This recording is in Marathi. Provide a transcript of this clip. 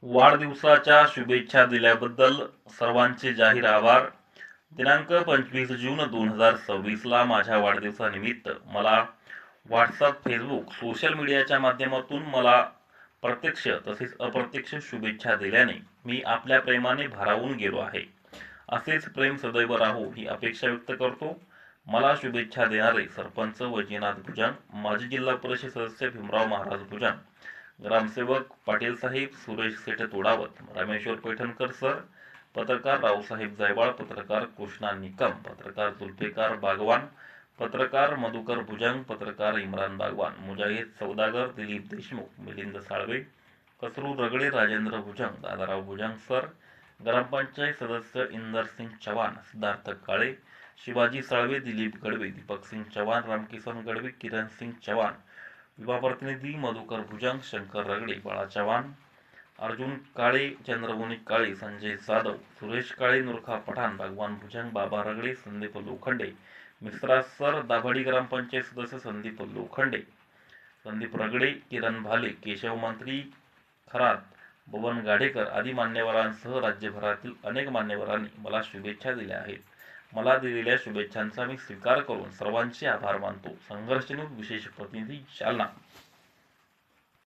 वाढदिवसाच्या शुभेच्छा दिल्याबद्दल सर्वांचे जाहीर आभार. दिनांक 25 जून 2026ला माझ्या वाढदिवसानिमित्त मला व्हॉट्सअप, फेसबुक, सोशल मीडियाच्या माध्यमातून मला प्रत्यक्ष तसेच अप्रत्यक्ष शुभेच्छा दिल्याने मी आपल्या प्रेमाने भारावून गेलो आहे. असेच प्रेम सदैव राहो ही अपेक्षा व्यक्त करतो. मला शुभेच्छा देणारे सरपंच वैजनाथ भुजंग, माजी जिल्हा परिषद सदस्य भीमराव महाराज भुजंग, ग्रामसेवक पाटील साहेब, सुरेश सेठ तोडावत, रामेश्वर पैठणकर सर, पत्रकार रावसाहेब जायवाळ, पत्रकार कृष्णा निकम, पत्रकार जुल्फिकार बागवान, पत्रकार मधुकर भुजंग, पत्रकार इम्रान बागवान, मुजाहिद सौदागर, दिलीप देशमुख, मिलिंद साळवे, कसरू रगडे, राजेंद्र भुजंग, दादाराव भुजंग सर, ग्रामपंचायत सदस्य इंदरसिंग चव्हाण, सिद्धार्थ काळे, शिवाजी साळवे, दिलीप गडवे, दीपक सिंग चव्हाण, रामकिसन गडवे, किरण सिंग चव्हाण, युवा प्रतिनिधी मधुकर भुजंग, शंकर रगडे, बाळा चव्हाण, अर्जुन काळे, चंद्रभुनी काळे, संजय जाधव, सुरेश काळे, नूरखा पठाण, भगवान भुजंग, बाबा रगडे, संदीप लोखंडे, मिश्रा सर, दाभाडी ग्रामपंचायत सदस्य संदीप लोखंडे, संदीप रगडे, किरण भाले, केशव मंत्री खरात, बबन गाडेकर आदी मान्यवरांसह राज्यभरातील अनेक मान्यवरांनी मला शुभेच्छा दिल्या आहेत. मला दिलेल्या शुभेच्छांचा मी स्वीकार करून सर्वांचे आभार मानतो. संघर्षन्यूज विशेष प्रतिनिधी जालना.